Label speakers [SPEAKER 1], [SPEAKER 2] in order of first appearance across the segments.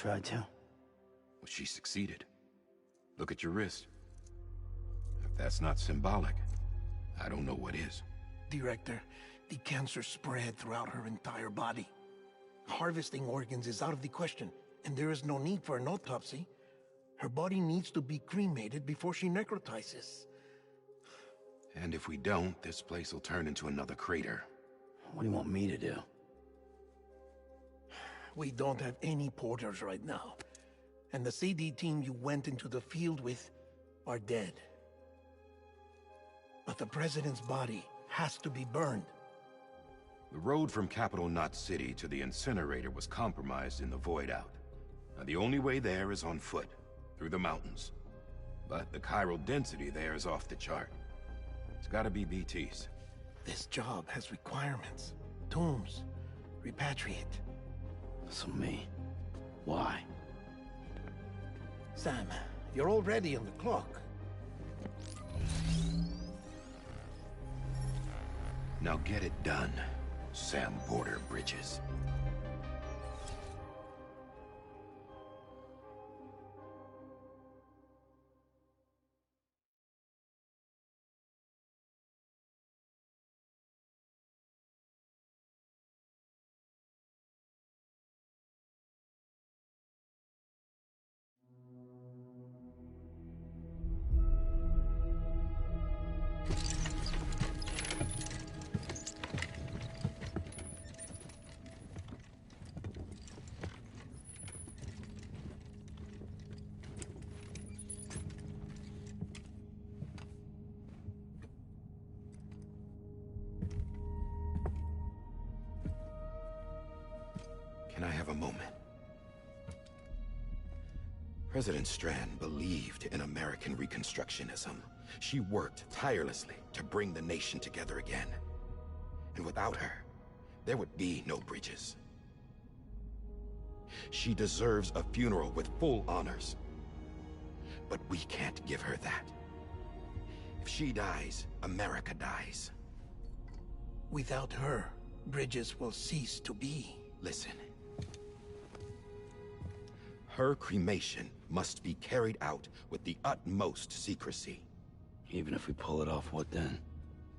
[SPEAKER 1] tried to.
[SPEAKER 2] Well, she succeeded. Look at your wrist. If that's not symbolic, I don't know what is.
[SPEAKER 3] Director, the cancer spread throughout her entire body. Harvesting organs is out of the question, and there is no need for an autopsy. Her body needs to be cremated before she necrotizes.
[SPEAKER 2] And if we don't, this place will turn into another crater.
[SPEAKER 1] What do you want me to do?
[SPEAKER 3] We don't have any porters right now. And the CD team you went into the field with are dead. But the president's body has to be burned.
[SPEAKER 2] The road from Capital Knot City to the incinerator was compromised in the void out. Now the only way there is on foot, through the mountains. But the chiral density there is off the chart. It's gotta be BT's.
[SPEAKER 3] This job has requirements. Tombs. Repatriate.
[SPEAKER 1] So me. Why?
[SPEAKER 3] Sam, you're already on the clock.
[SPEAKER 2] Now get it done, Sam Porter Bridges. Can I have a moment? President Strand believed in American Reconstructionism. She worked tirelessly to bring the nation together again. And without her, there would be no Bridges. She deserves a funeral with full honors. But we can't give her that. If she dies, America dies.
[SPEAKER 3] Without her, Bridges will cease to be.
[SPEAKER 2] Listen. Her cremation must be carried out with the utmost secrecy.
[SPEAKER 1] Even if we pull it off, what then?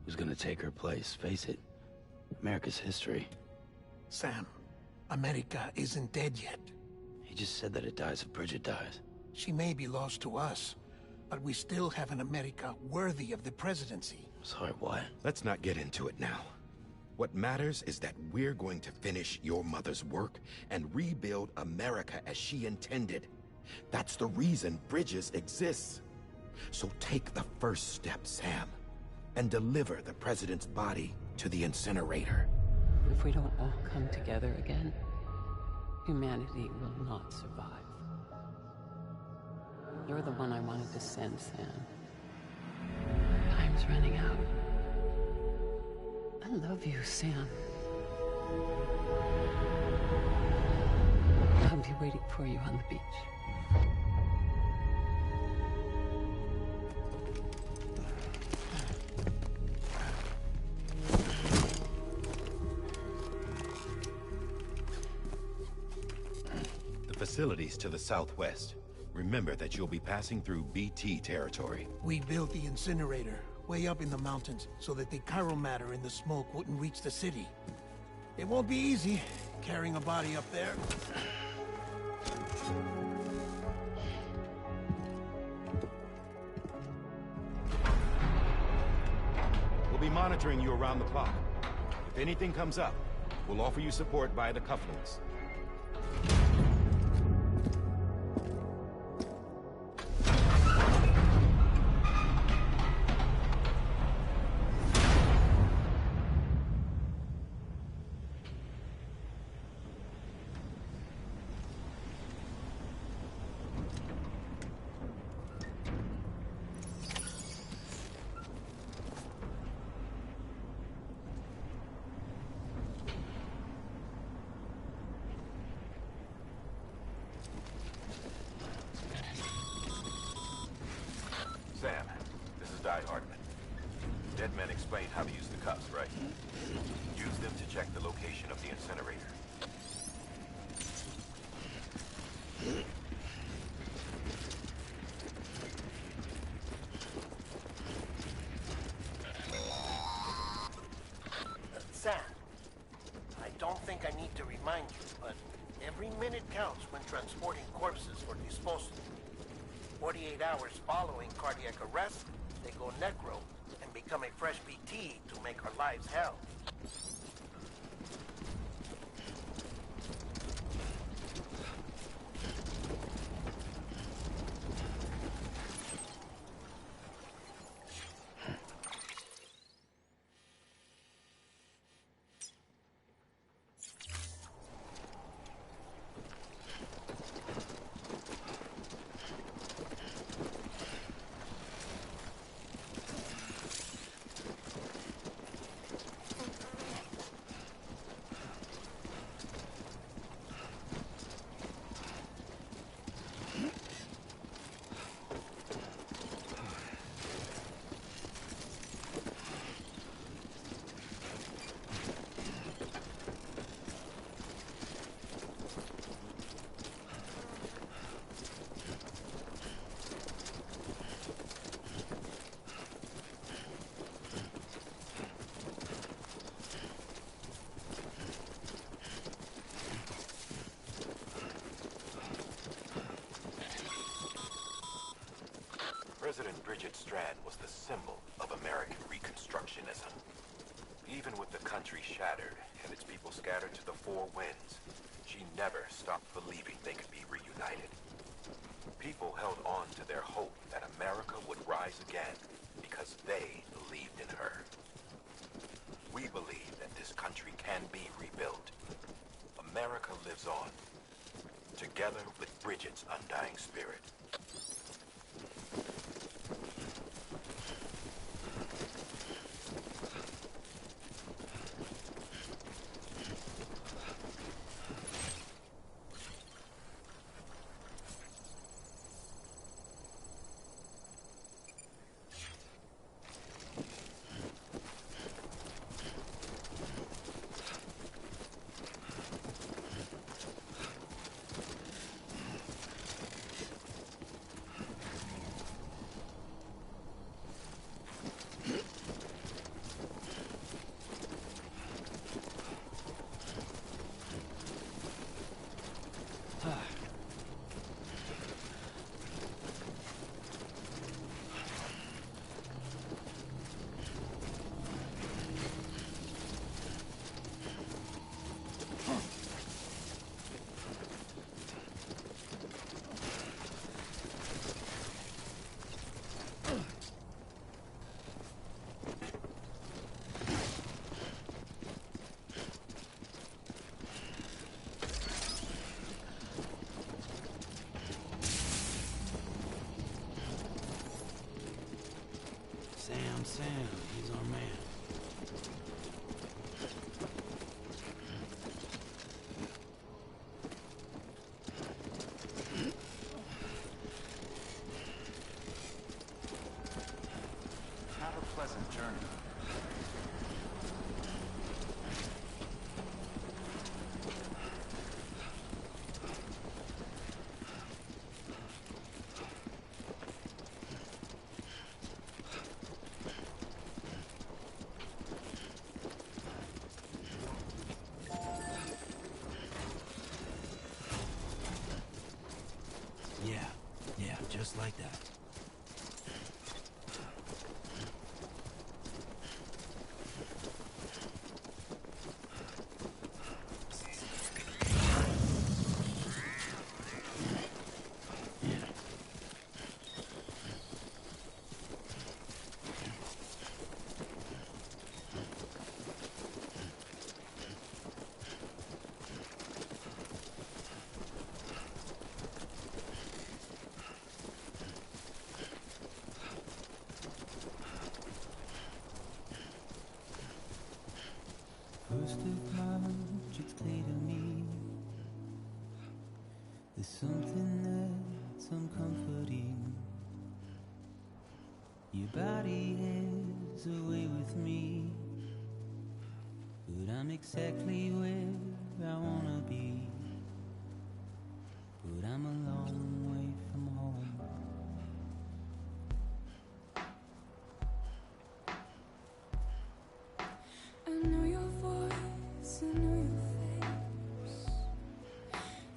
[SPEAKER 1] Who's gonna take her place? Face it, America's history.
[SPEAKER 3] Sam, America isn't dead yet.
[SPEAKER 1] He just said that it dies if Bridget dies.
[SPEAKER 3] She may be lost to us, but we still have an America worthy of the presidency.
[SPEAKER 1] Sorry, what?
[SPEAKER 2] Let's not get into it now. What matters is that we're going to finish your mother's work and rebuild America as she intended. That's the reason Bridges exists. So take the first step, Sam, and deliver the president's body to the incinerator.
[SPEAKER 4] If we don't all come together again, humanity will not survive. You're the one I wanted to send, Sam. Time's running out. I love you, Sam. I'll be waiting for you on the beach.
[SPEAKER 2] The facilities to the southwest. Remember that you'll be passing through BT territory.
[SPEAKER 3] We built the incinerator way up in the mountains so that the chiral matter in the smoke wouldn't reach the city. It won't be easy carrying a body up there.
[SPEAKER 2] We'll be monitoring you around the clock. If anything comes up, we'll offer you support via the cufflinks. Sam, this is Di Hartman. Dead men explained how to use the cuffs, right? Use them to check the location of the incinerator.
[SPEAKER 3] Sam, I don't think I need to remind you, but every minute counts when transporting corpses for disposal. 48 hours following cardiac arrest, they go necro and become a fresh BT to make our lives hell.
[SPEAKER 2] President Bridget Strand was the symbol of American Reconstructionism. Even with the country shattered and its people scattered to the four winds, she never stopped believing they could be reunited. People held on to their hope that America would rise again because they believed in her. We believe that this country can be rebuilt. America lives on, together with Bridget's undying spirit.
[SPEAKER 1] Sam, he's our man.
[SPEAKER 5] Not a pleasant journey.
[SPEAKER 1] Yeah, just like that.
[SPEAKER 6] First of March, it's clear to me there's something that's uncomforting. Your body is away with me, but I'm exactly where I wanna be. but I'm a long way from home.
[SPEAKER 7] I know your voice, I know your face.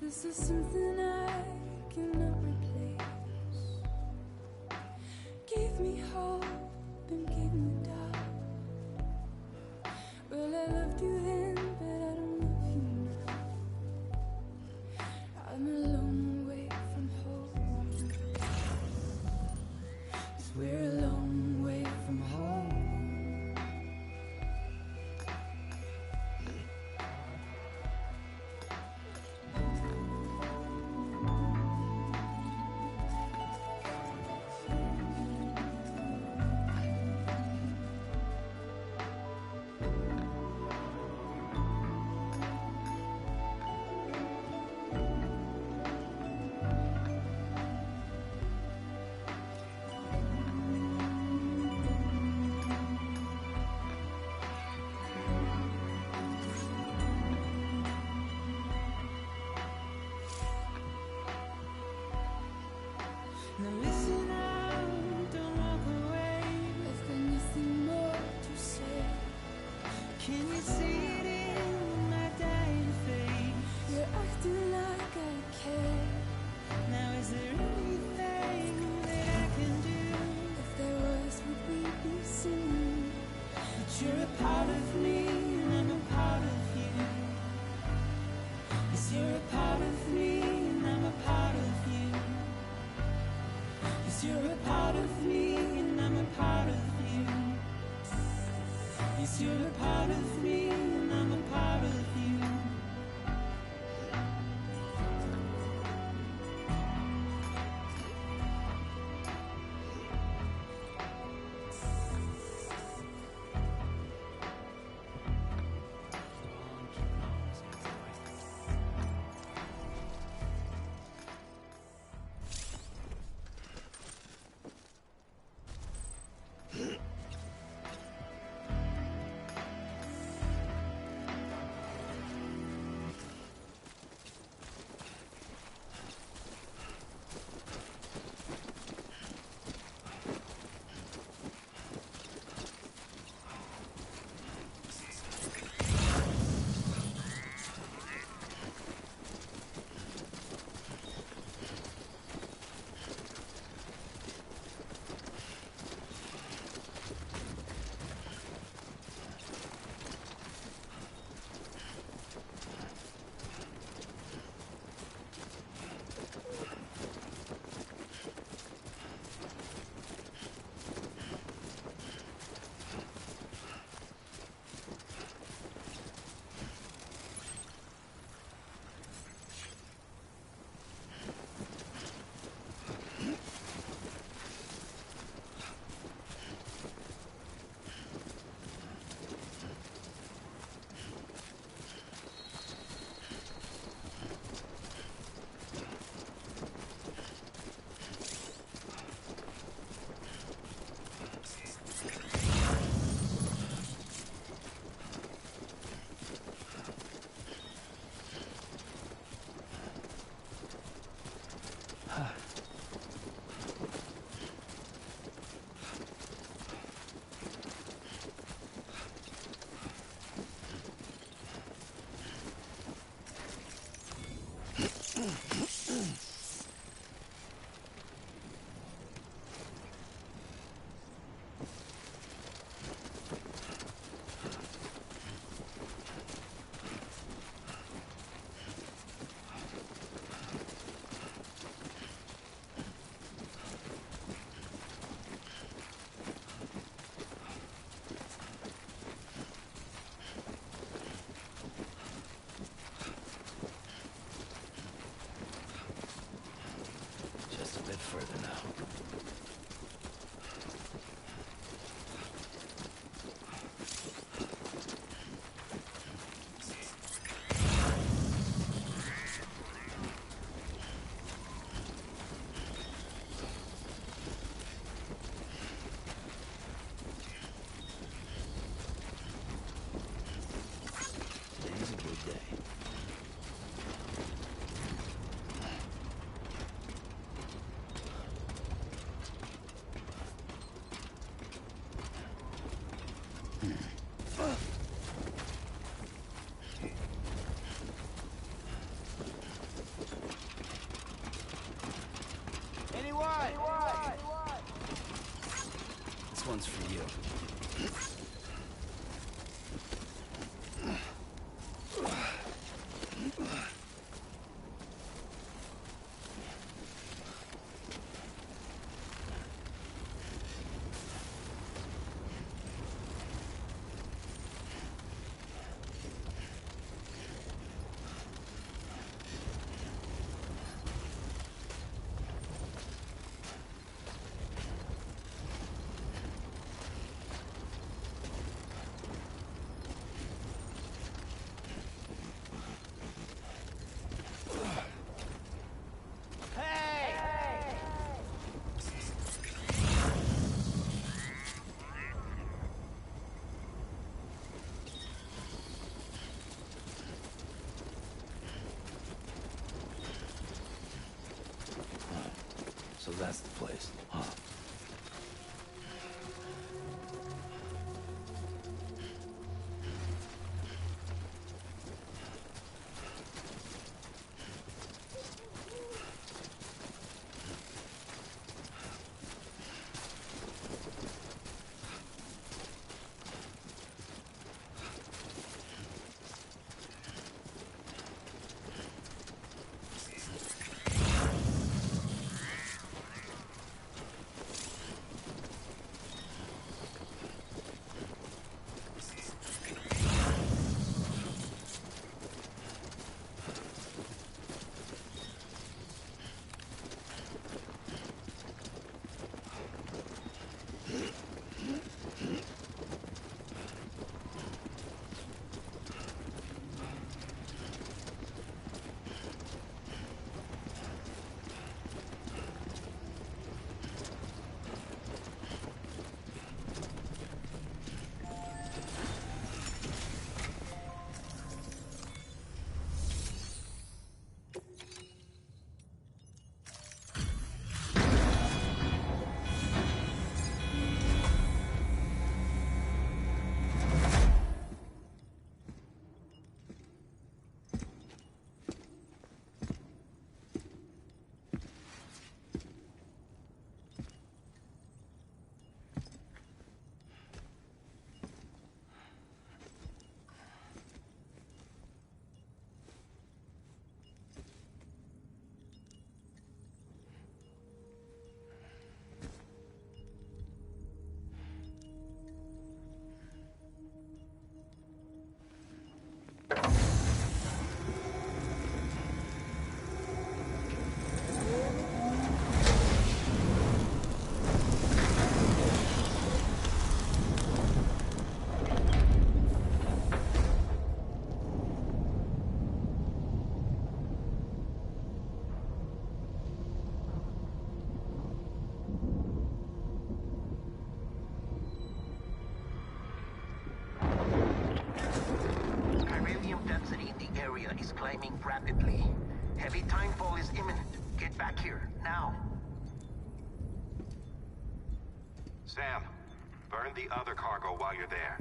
[SPEAKER 7] This is something I cannot replace. Gave me hope and gave me doubt. Well, I loved you then, but I don't love you now. I'm a long way from home. 'Cause we're a long way from home.
[SPEAKER 6] Now listen out, don't walk away.
[SPEAKER 7] I've got nothing more to say.
[SPEAKER 6] Can you see it in my dying face?
[SPEAKER 7] You're acting like I care.
[SPEAKER 6] Now is there anything that I can do?
[SPEAKER 7] If there was, would we be singing?
[SPEAKER 6] But you're a part of me and I'm a part of you. Yes, you're a part of me and I'm a part of you. Yes, you're a part of me and I'm a part of you. Yes, you're a part of me and I'm a part of you.
[SPEAKER 1] further now. Today's a good day. This one's for you. So that's the place, huh?
[SPEAKER 3] Is climbing rapidly. Heavy timefall is imminent. Get back here, now.
[SPEAKER 2] Sam, burn the other cargo while you're there.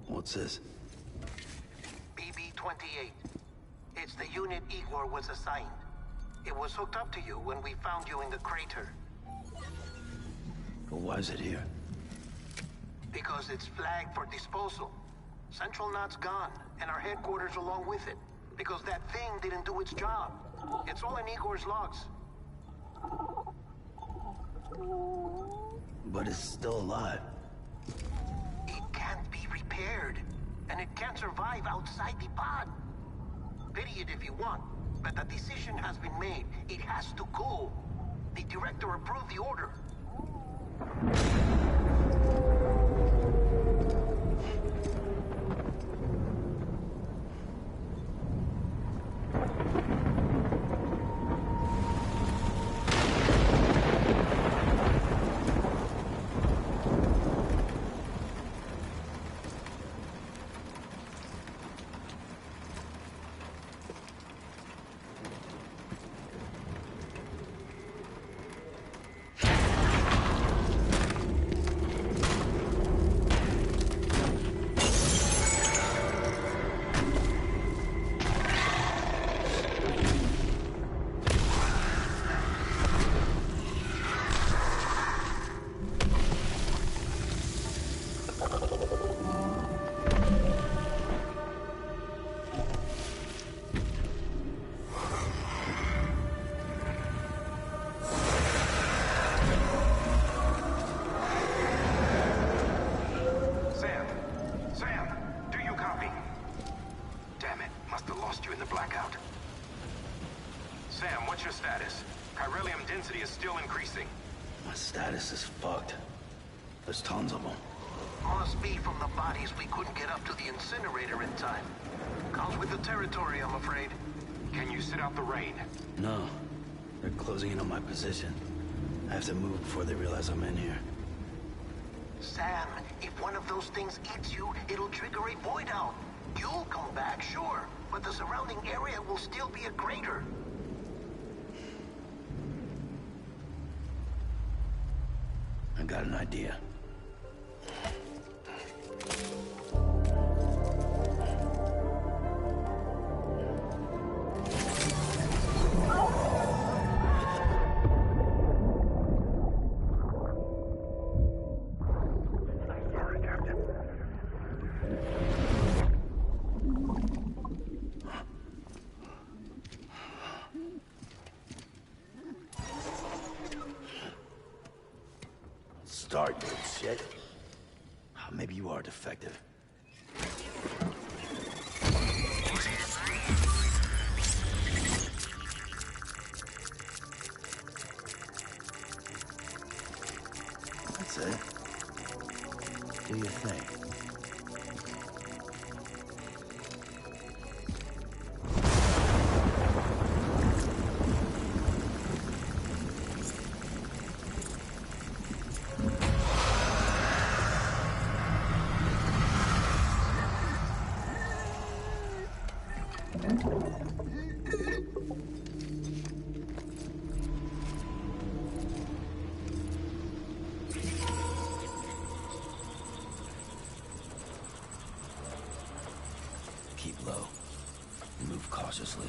[SPEAKER 1] What's this?
[SPEAKER 3] BB-28. It's the unit Igor was assigned. It was hooked up to you when we found you in the crater.
[SPEAKER 1] But why is it here?
[SPEAKER 3] Because it's flagged for disposal. Central Knot's gone, and our headquarters along with it. Because that thing didn't do its job. It's all in Igor's logs.
[SPEAKER 1] But it's still alive.
[SPEAKER 3] It can't be repaired, and it can't survive outside the pod. Pity it if you want, but the decision has been made. It has to go. The director approved the order.
[SPEAKER 1] There's tons of them.
[SPEAKER 3] Must be from the bodies we couldn't get up to the incinerator in time. Comes with the territory, I'm afraid.
[SPEAKER 5] Can you sit out the rain?
[SPEAKER 1] No. They're closing in on my position. I have to move before they realize I'm in here.
[SPEAKER 3] Sam, if one of those things eats you, it'll trigger a void out. You'll come back, sure, but the surrounding area will still be a crater.
[SPEAKER 1] I got an idea. Start, you shit. Maybe you are defective. That's it. Do your thing. Keep low. Move cautiously.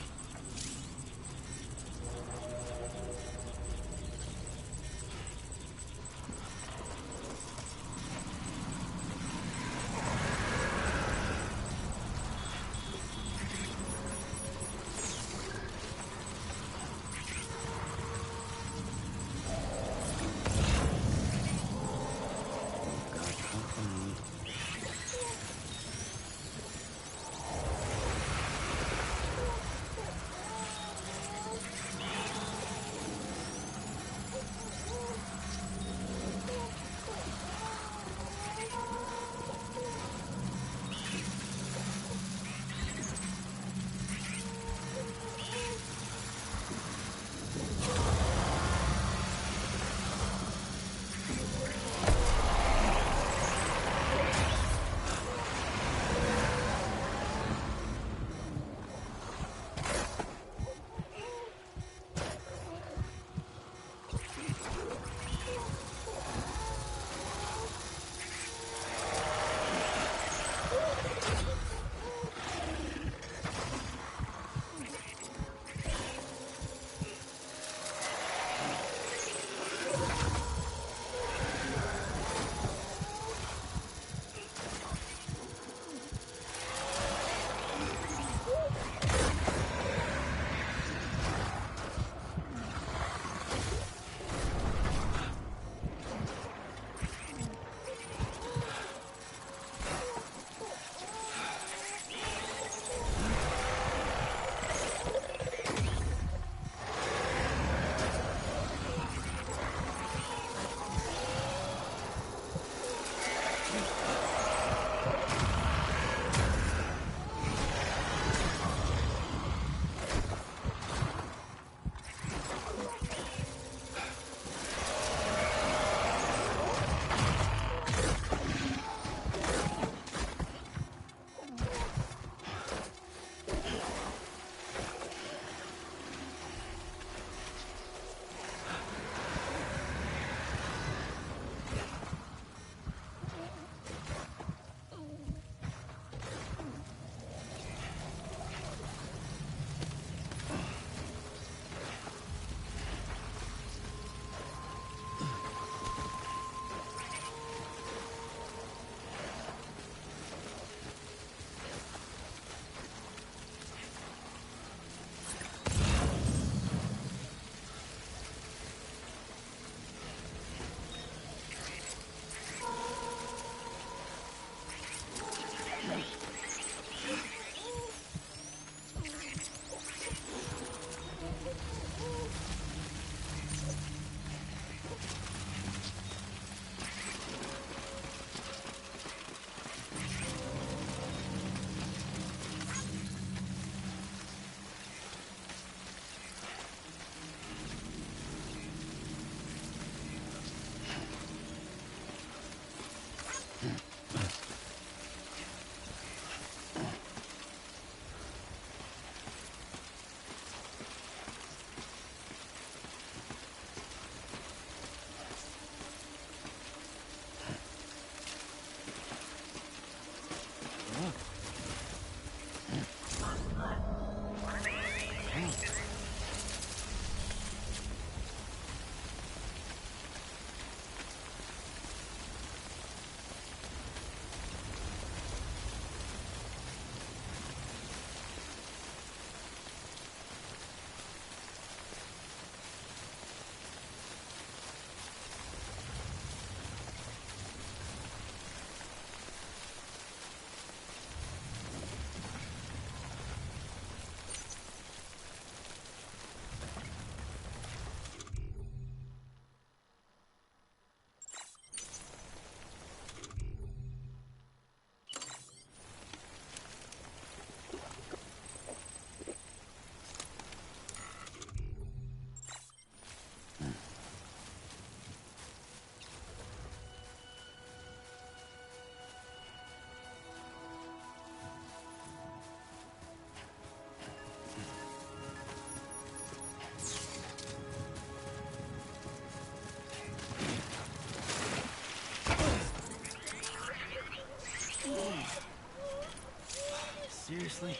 [SPEAKER 6] Seriously?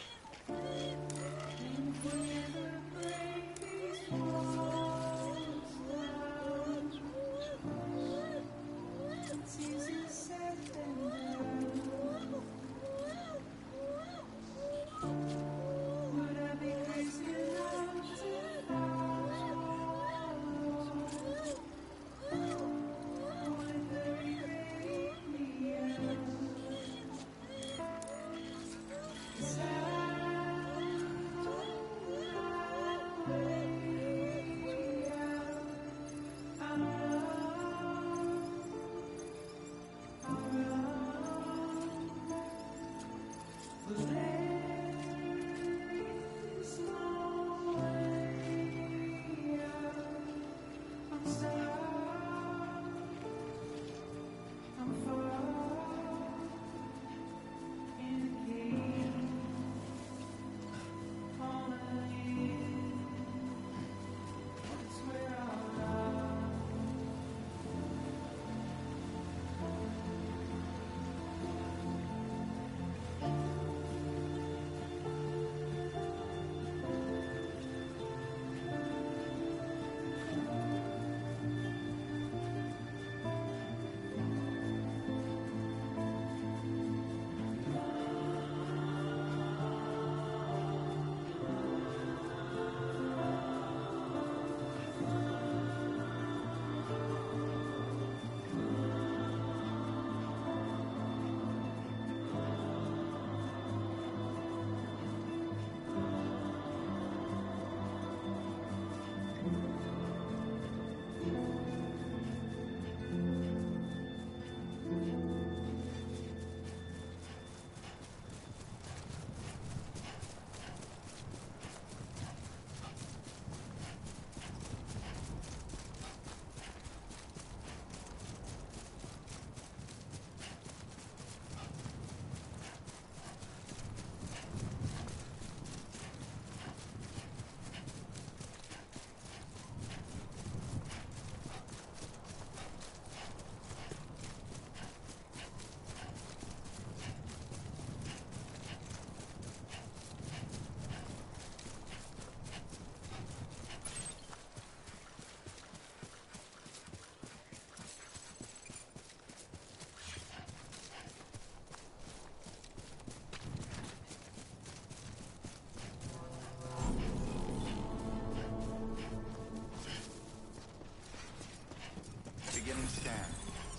[SPEAKER 5] Beginning scan.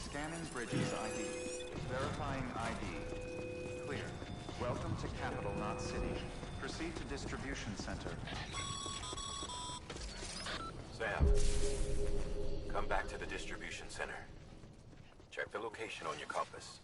[SPEAKER 5] Scanning Bridges ID. Verifying ID. Clear. Welcome to Capital, not City. Proceed to Distribution Center.
[SPEAKER 2] Sam, come back to the distribution center. Check the location on your compass.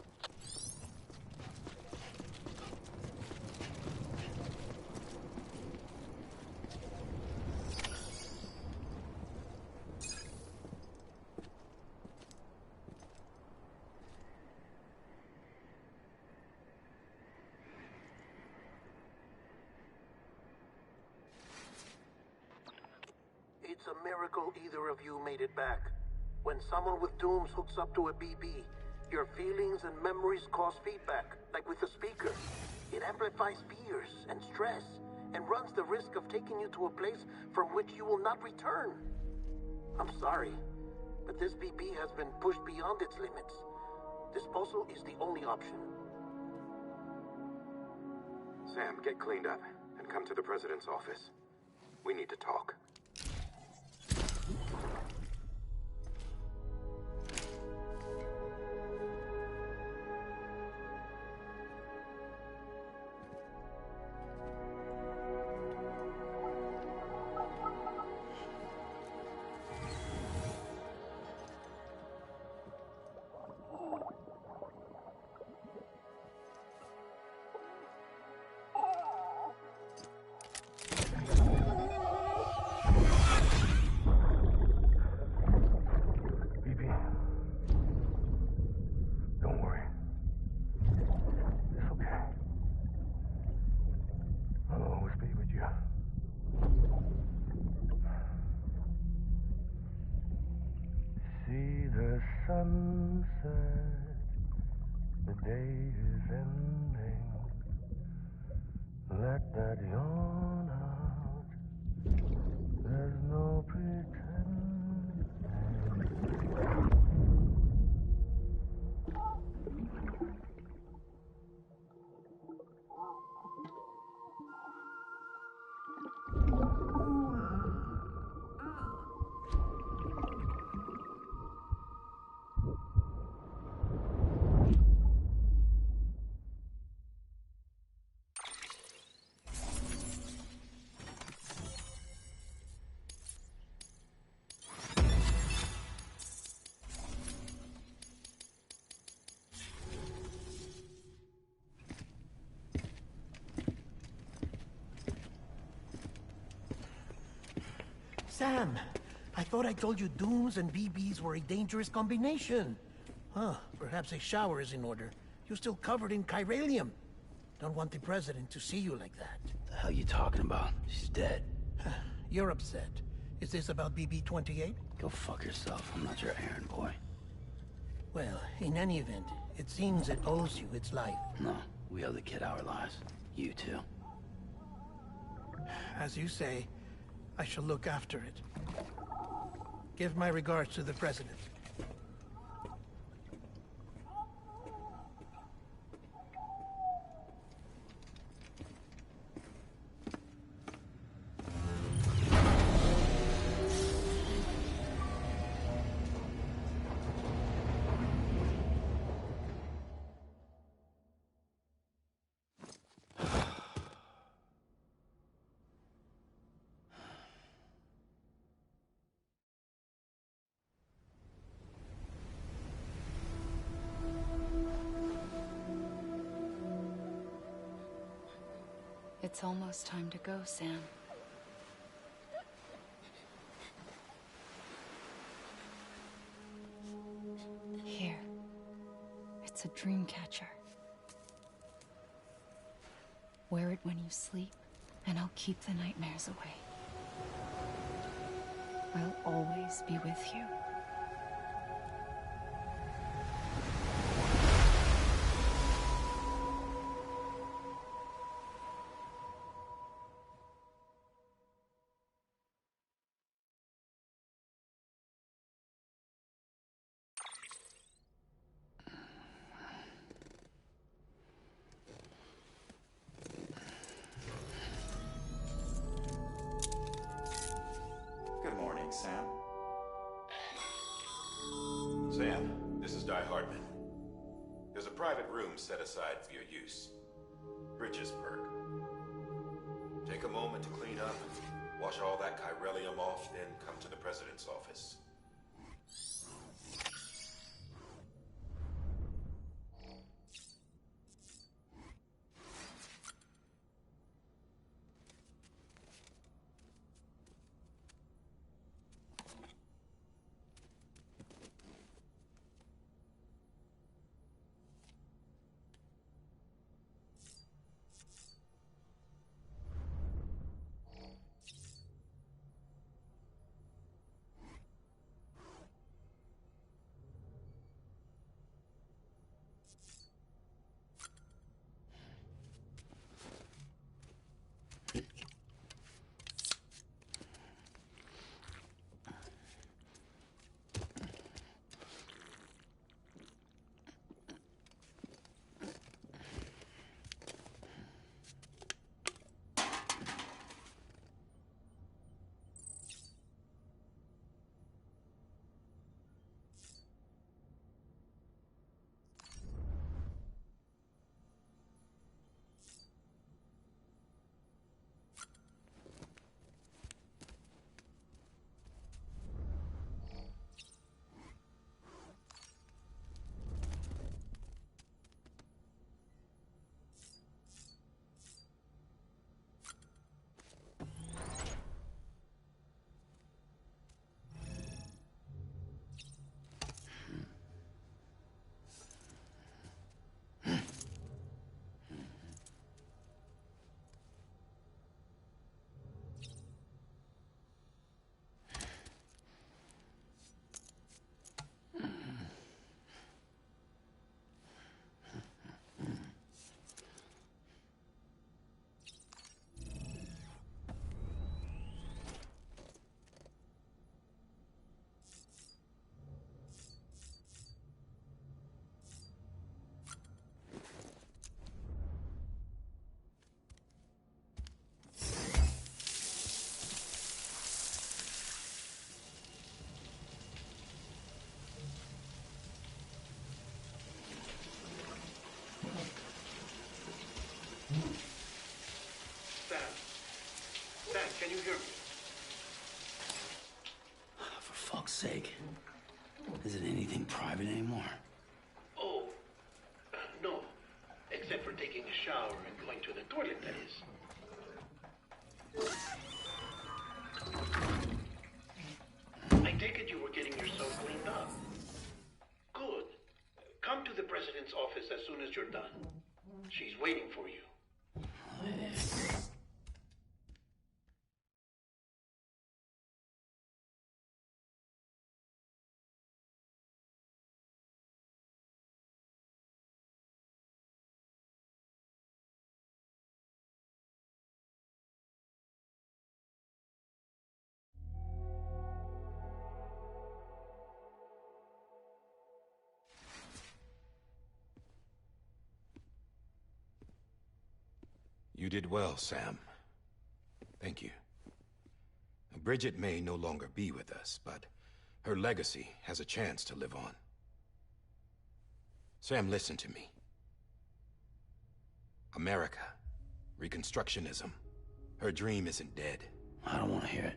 [SPEAKER 3] sure either of you made it back. When someone with dooms hooks up to a BB, your feelings and memories cause feedback, like with the speaker. It amplifies fears and stress, and runs the risk of taking you to a place from which you will not return. I'm sorry, but this BB has been pushed beyond its limits. Disposal is the only option.
[SPEAKER 8] Sam, get cleaned up and come to the president's office. We need to talk.
[SPEAKER 9] Sunset, the day is ending. Let that yawn out. There's no pretending.
[SPEAKER 3] Sam, I thought I told you dooms and BBs were a dangerous combination. Huh, perhaps a shower is in order. You're still covered in chiralium. Don't want the president to see you like that.
[SPEAKER 1] The hell you talking about? She's dead.
[SPEAKER 3] You're upset. Is this about BB-28?
[SPEAKER 1] Go fuck yourself. I'm not your errand boy.
[SPEAKER 3] Well, in any event, it seems it owes you its life.
[SPEAKER 1] No, we owe the kid our lives. You too.
[SPEAKER 3] As you say, I shall look after it. Give my regards to the president.
[SPEAKER 10] It's almost time to go, Sam. Here. It's a dream catcher. Wear it when you sleep, and I'll keep the nightmares away. I'll always be with you.
[SPEAKER 5] Good morning, Sam.
[SPEAKER 2] Sam, this is Di Hartman. There's a private room set aside for your use. Bridges perk. Take a moment to clean up, wash all that chiralium off, then come to the president's office.
[SPEAKER 1] sake. Is it anything private anymore?
[SPEAKER 3] Oh, no. Except for taking a shower and going to the toilet, that is. I take it you were getting yourself cleaned up. Good. Come to the president's office as soon as you're done. She's waiting for you.
[SPEAKER 2] You did well, Sam. Thank you. Bridget may no longer be with us, but her legacy has a chance to live on. Sam, listen to me. America, Reconstructionism, her dream isn't dead.
[SPEAKER 1] I don't want to hear it.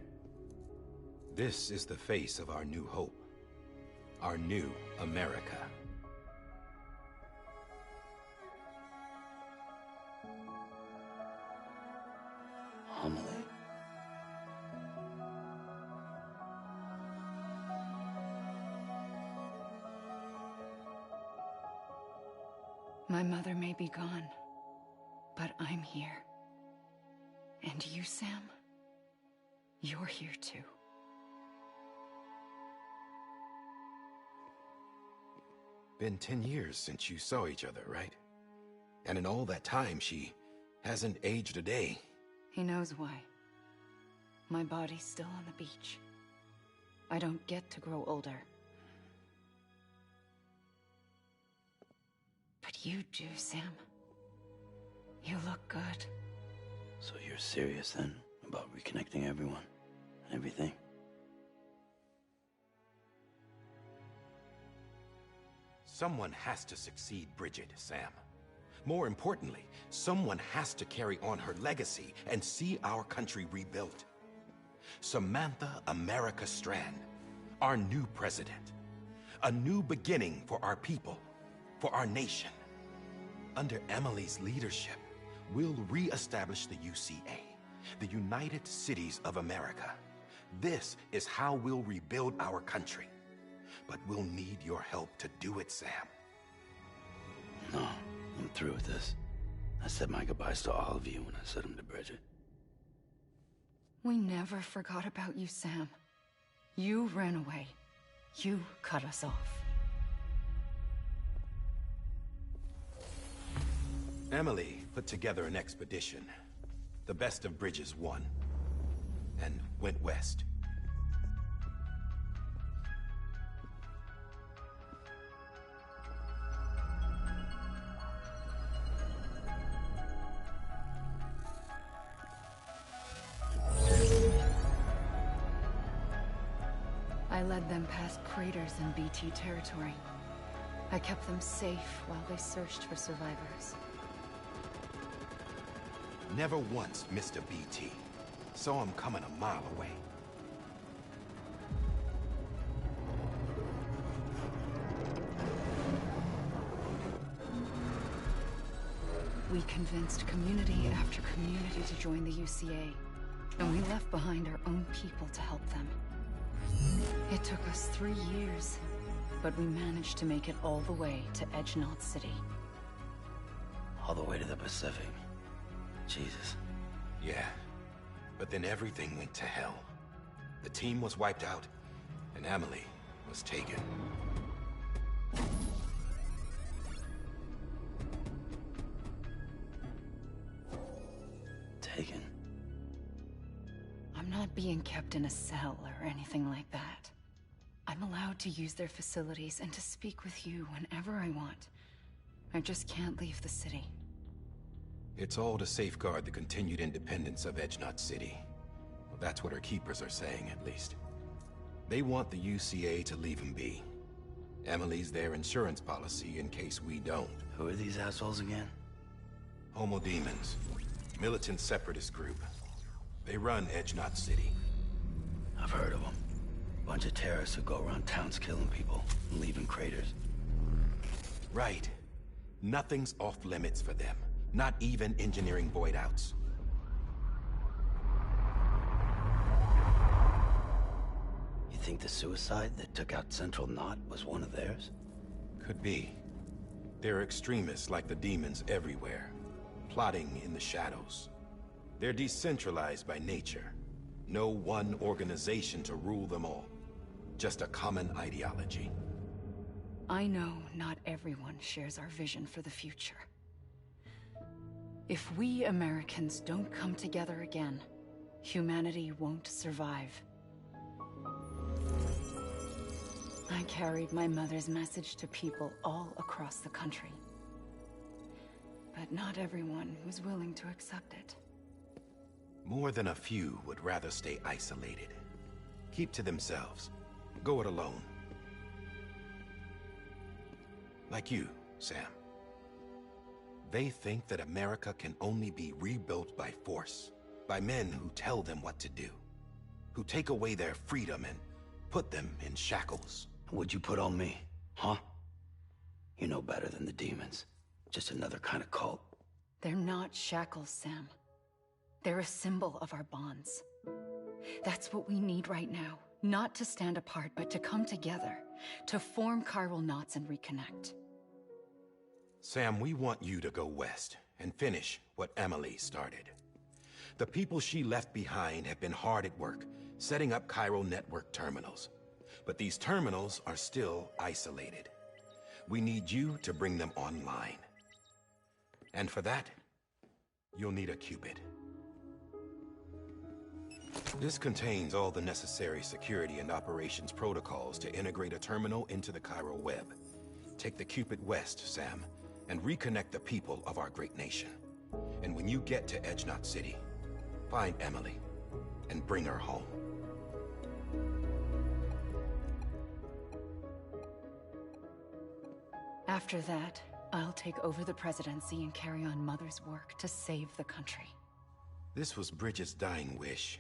[SPEAKER 2] This is the face of our new hope. Our new America.
[SPEAKER 1] Amelie.
[SPEAKER 10] My mother may be gone, but I'm here. And you, Sam? You're here too.
[SPEAKER 2] Been 10 years since you saw each other, right? And in all that time, she hasn't aged a day.
[SPEAKER 10] He knows why. My body's still on the beach. I don't get to grow older. But you do, Sam. You look good.
[SPEAKER 1] So you're serious then about reconnecting everyone and everything?
[SPEAKER 2] Someone has to succeed Bridget, Sam. More importantly, someone has to carry on her legacy and see our country rebuilt. Samantha America Strand, our new president. A new beginning for our people, for our nation. Under Emily's leadership, we'll re-establish the UCA, the United Cities of America. This is how we'll rebuild our country. But we'll need your help to do it, Sam.
[SPEAKER 1] No, I'm through with this. I said my goodbyes to all of you when I said them to Bridget.
[SPEAKER 10] We never forgot about you, Sam. You ran away. You cut us off.
[SPEAKER 2] Emily put together an expedition. The best of Bridges won. And went west.
[SPEAKER 10] I led them past craters in BT territory. I kept them safe while they searched for survivors.
[SPEAKER 2] Never once missed a BT. Saw him coming a mile away.
[SPEAKER 10] We convinced community after community to join the UCA, and we left behind our own people to help them. It took us 3 years, but we managed to make it all the way to Edgenot City.
[SPEAKER 1] All the way to the Pacific. Jesus.
[SPEAKER 2] Yeah, but then everything went to hell. The team was wiped out, and Emily was taken.
[SPEAKER 1] Taken?
[SPEAKER 10] I'm not being kept in a cell or anything like that. I'm allowed to use their facilities and to speak with you whenever I want. I just can't leave the city.
[SPEAKER 2] It's all to safeguard the continued independence of Edgenot City. Well, that's what our keepers are saying, at least. They want the UCA to leave him be. Emily's their insurance policy in case we don't.
[SPEAKER 1] Who are these assholes again?
[SPEAKER 2] Homo Demons. Militant separatist group. They run Edgenot City.
[SPEAKER 1] I've heard of them. Bunch of terrorists who go around towns killing people and leaving craters.
[SPEAKER 2] Right. Nothing's off limits for them. Not even engineering void outs.
[SPEAKER 1] You think the suicide that took out Central Knot was one of theirs?
[SPEAKER 2] Could be. There are extremists like the demons everywhere, plotting in the shadows. They're decentralized by nature. No one organization to rule them all. Just a common ideology.
[SPEAKER 10] I know not everyone shares our vision for the future. If we Americans don't come together again, humanity won't survive. I carried my mother's message to people all across the country. But not everyone was willing to accept it.
[SPEAKER 2] More than a few would rather stay isolated. Keep to themselves. Go it alone. Like you, Sam. They think that America can only be rebuilt by force, by men who tell them what to do, who take away their freedom and put them in shackles.
[SPEAKER 1] What'd you put on me, huh? You know better than the demons. Just another kind of cult.
[SPEAKER 10] They're not shackles, Sam. They're a symbol of our bonds. That's what we need right now. Not to stand apart, but to come together, to form chiral knots and reconnect.
[SPEAKER 2] Sam, we want you to go west and finish what Emily started. The people she left behind have been hard at work, setting up chiral network terminals. But these terminals are still isolated. We need you to bring them online. And for that, you'll need a Cupid. This contains all the necessary security and operations protocols to integrate a terminal into the chiral web. Take the Cupid west, Sam, and reconnect the people of our great nation. And when you get to Edge Knot City, find Emily and bring her home.
[SPEAKER 10] After that, I'll take over the presidency and carry on Mother's work to save the country.
[SPEAKER 2] This was Bridget's dying wish.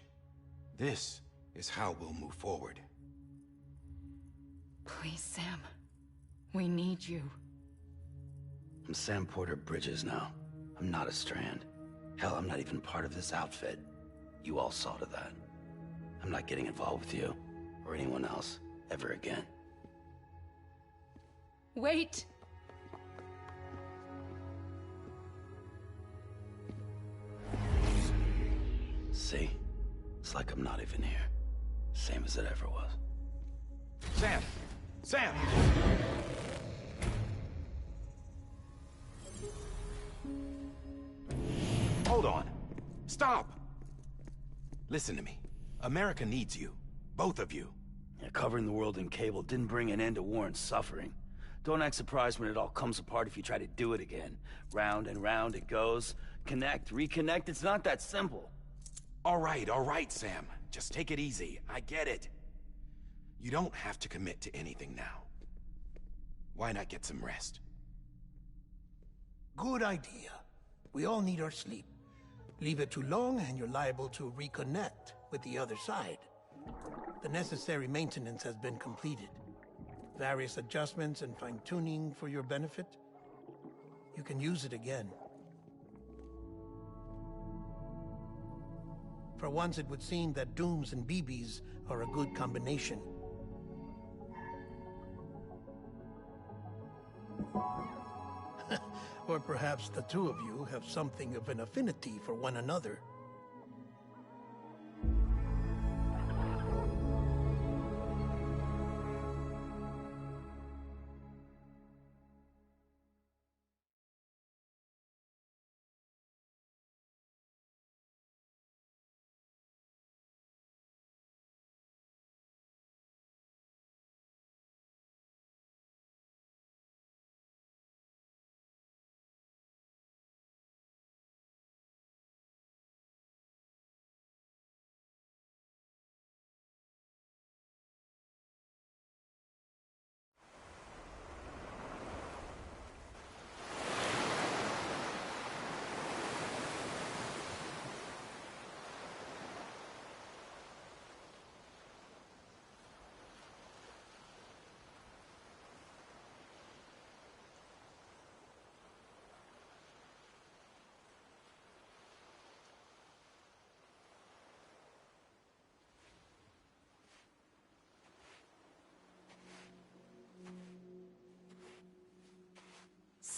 [SPEAKER 2] This is how we'll move forward.
[SPEAKER 10] Please, Sam. We need you.
[SPEAKER 1] I'm Sam Porter Bridges now. I'm not a Strand. Hell, I'm not even part of this outfit. You all saw to that. I'm not getting involved with you, or anyone else, ever again.
[SPEAKER 10] Wait!
[SPEAKER 1] See? It's like I'm not even here. Same as it ever was.
[SPEAKER 2] Sam! Sam! Hold on. Stop! Listen to me. America needs you. Both of you.
[SPEAKER 1] Yeah, covering the world in cable didn't bring an end to war and suffering. Don't act surprised when it all comes apart if you try to do it again. Round and round it goes. Connect, reconnect, it's not that simple.
[SPEAKER 2] All right, Sam. Just take it easy. I get it. You don't have to commit to anything now. Why not get some rest?
[SPEAKER 3] Good idea. We all need our sleep. Leave it too long and you're liable to reconnect with the other side. The necessary maintenance has been completed. Various adjustments and fine-tuning for your benefit. You can use it again. For once, it would seem that Dooms and BBs are a good combination. Or perhaps the two of you have something of an affinity for one another.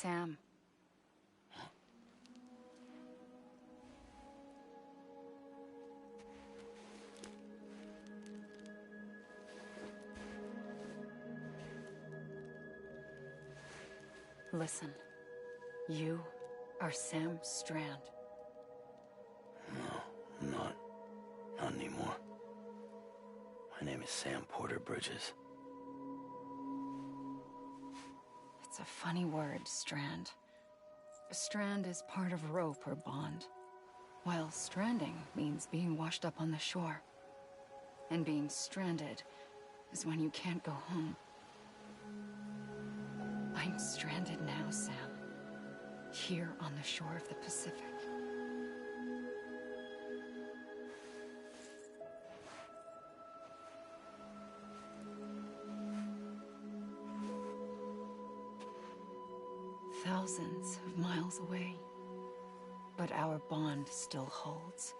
[SPEAKER 10] Sam. Listen, you are Sam Strand.
[SPEAKER 1] No, I'm not. Not anymore. My name is Sam Porter Bridges.
[SPEAKER 10] It's a funny word, Strand. A strand is part of rope or bond, while stranding means being washed up on the shore. And being stranded is when you can't go home. I'm stranded now, Sam. Here on the shore of the Pacific. Thousands of miles away, but our bond still holds.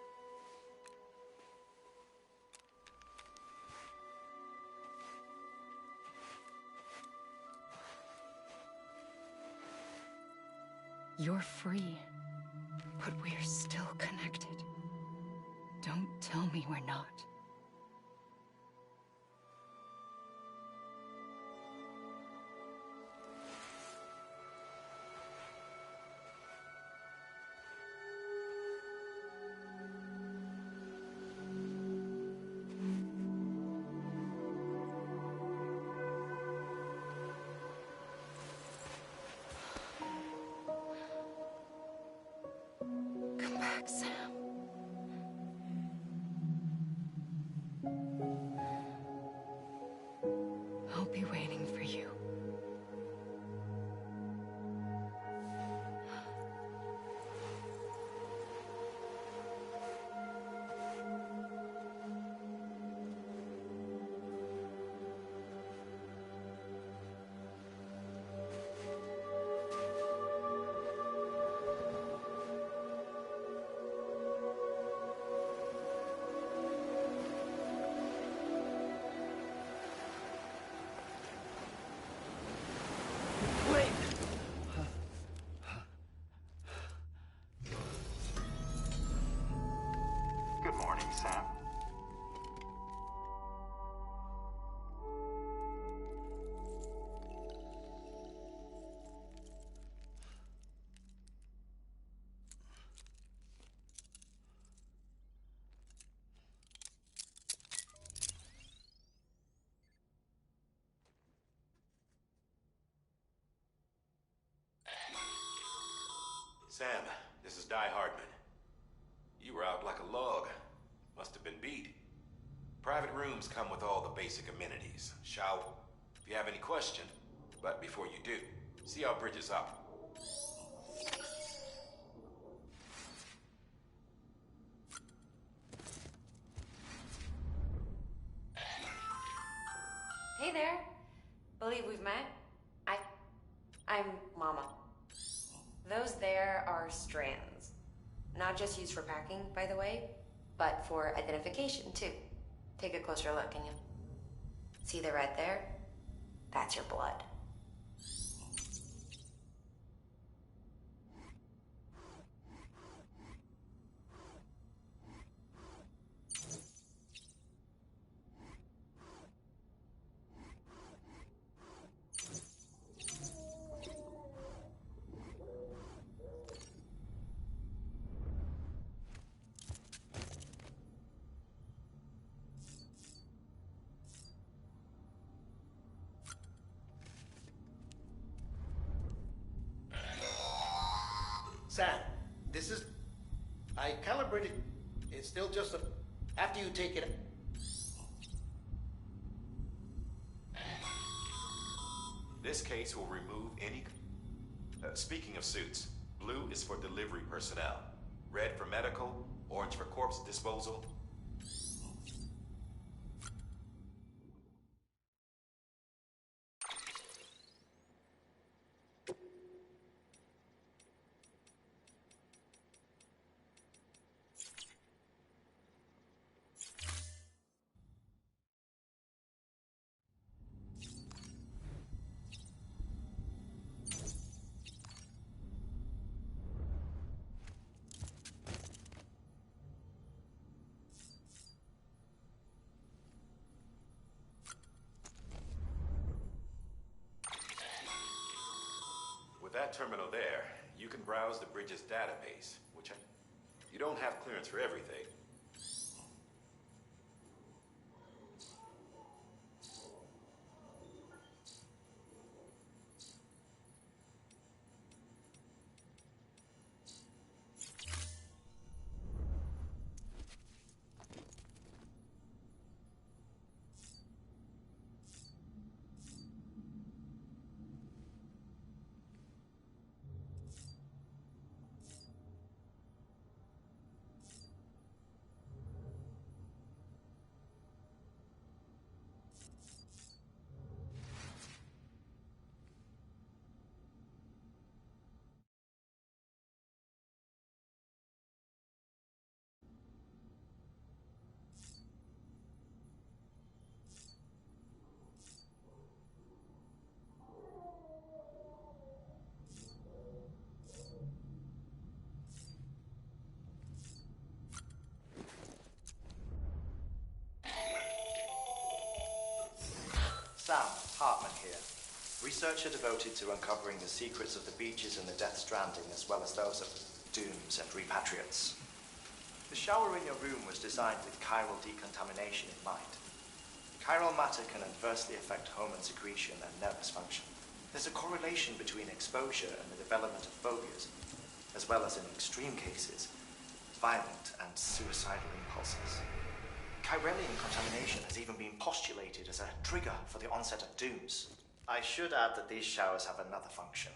[SPEAKER 10] You're free, but we're still connected. Don't tell me we're not. Come back, Sam. I'll be waiting for you.
[SPEAKER 5] Good morning, Sam.
[SPEAKER 2] Sam, this is Di Hardman. You were out like a log. Must have been beat. Private rooms come with all the basic amenities. Shower, if you have any question. But before you do, see how Bridges up.
[SPEAKER 11] Hey there. Believe we've met? I'm Mama. Those there are strands. Not just used for packing, by the way, but for identification, too. Take a closer look, can you? See the red there? That's your blood.
[SPEAKER 3] Sam, this is... I calibrated... It's still just a... After you take it...
[SPEAKER 2] This case will remove any... speaking of suits, blue is for delivery personnel, red for medical, orange for corpse disposal. With that terminal there, you can browse the bridge's database, you don't have clearance for everything.
[SPEAKER 12] Sam Hartman here, researcher devoted to uncovering the secrets of the beaches and the Death Stranding, as well as those of dooms and repatriates. The shower in your room was designed with chiral decontamination in mind. Chiral matter can adversely affect hormone secretion and nervous function. There's a correlation between exposure and the development of phobias, as well as in extreme cases, violent and suicidal impulses. Chiralian contamination has even been postulated as a trigger for the onset of dooms. I should add that these showers have another function: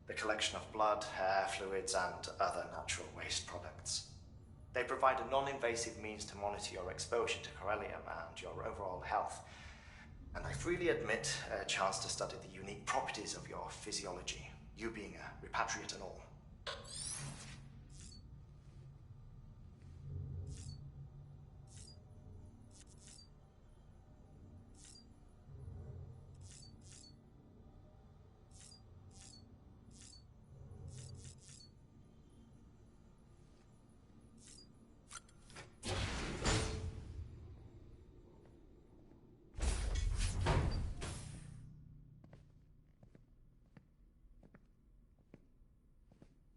[SPEAKER 12] the collection of blood, hair, fluids, and other natural waste products. They provide a non-invasive means to monitor your exposure to chiralium and your overall health, and I freely admit a chance to study the unique properties of your physiology, you being a repatriate and all.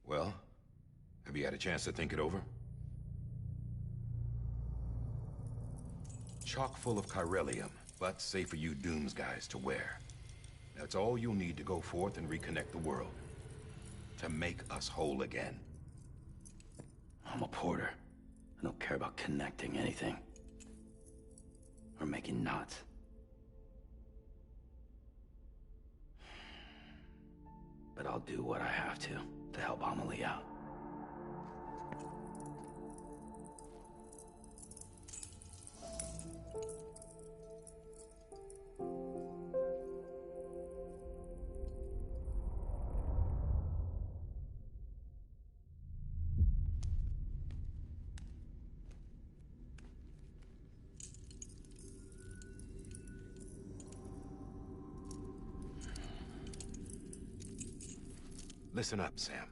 [SPEAKER 2] Well, have you had a chance to think it over? Chock full of chiralium, but safe for you Dooms guys to wear. That's all you'll need to go forth and reconnect the world. To make us whole again.
[SPEAKER 1] I'm a porter. I don't care about connecting anything. Or making knots. But I'll do what I have to help Amelie out.
[SPEAKER 2] Listen up, Sam.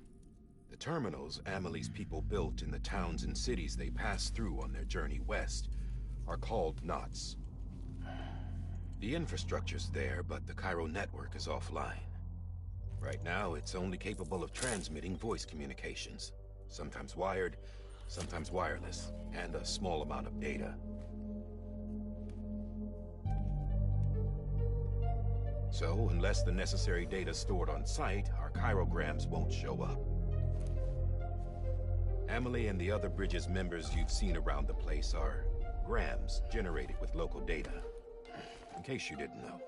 [SPEAKER 2] The terminals Amelie's people built in the towns and cities they passed through on their journey west are called knots. The infrastructure's there, but the Cairo network is offline. Right now, it's only capable of transmitting voice communications, sometimes wired, sometimes wireless, and a small amount of data. So, unless the necessary data's stored on site, our chirograms won't show up. Amelie and the other Bridges members you've seen around the place are grams generated with local data. In case you didn't know.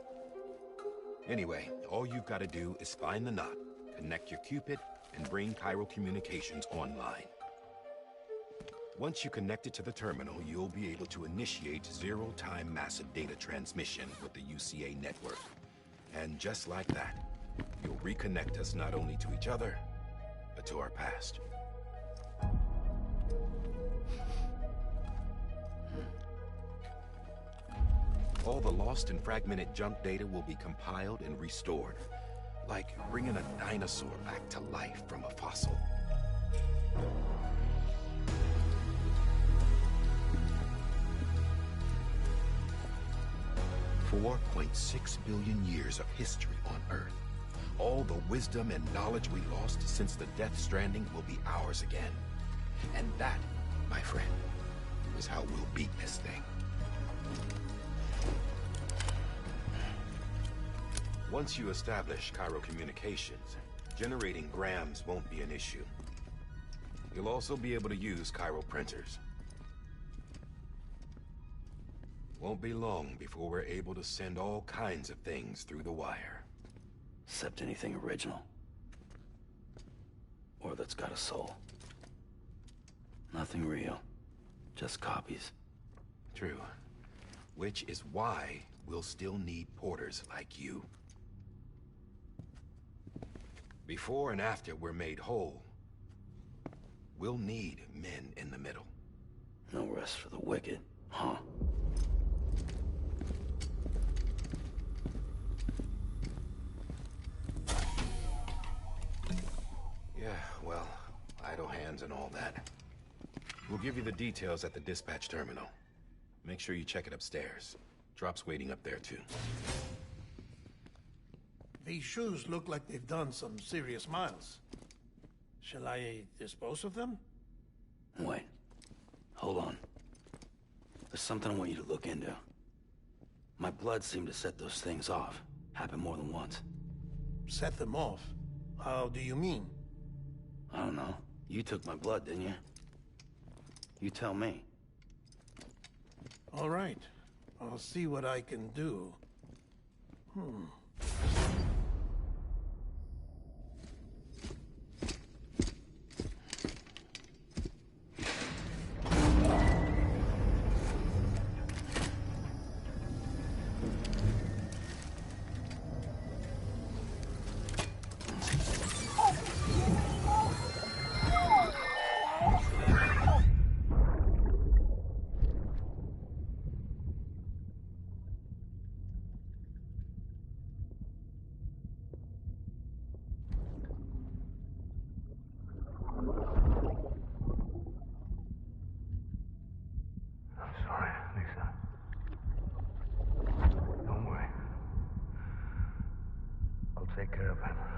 [SPEAKER 2] Anyway, all you've got to do is find the knot, connect your Cupid, and bring Cairo communications online. Once you connect it to the terminal, you'll be able to initiate zero-time massive data transmission with the UCA network. And just like that, you'll reconnect us not only to each other, but to our past. All the lost and fragmented junk data will be compiled and restored, like bringing a dinosaur back to life from a fossil. $4.6 billion years of history on Earth, all the wisdom and knowledge we lost since the Death Stranding will be ours again. And that, my friend, is how we'll beat this thing. Once you establish Cairo communications, generating grams won't be an issue. You'll also be able to use Cairo printers. Won't be long before we're able to send all kinds of things through the wire.
[SPEAKER 1] Except anything original. Or that's got a soul. Nothing real. Just copies.
[SPEAKER 2] True. Which is why we'll still need porters like you. Before and after we're made whole, we'll need men in the middle.
[SPEAKER 1] No rest for the wicked, huh?
[SPEAKER 2] Yeah, well, idle hands and all that. We'll give you the details at the dispatch terminal. Make sure you check it upstairs. Drop's waiting up there, too.
[SPEAKER 3] These shoes look like they've done some serious miles. Shall I dispose of them?
[SPEAKER 1] Wait. Hold on. There's something I want you to look into. My blood seemed to set those things off. Happened more than once.
[SPEAKER 3] Set them off? How do you mean?
[SPEAKER 1] I don't know. You took my blood, didn't you? You tell me.
[SPEAKER 3] All right. I'll see what I can do.
[SPEAKER 9] I'm sorry, Lisa. Don't worry. I'll take care of it.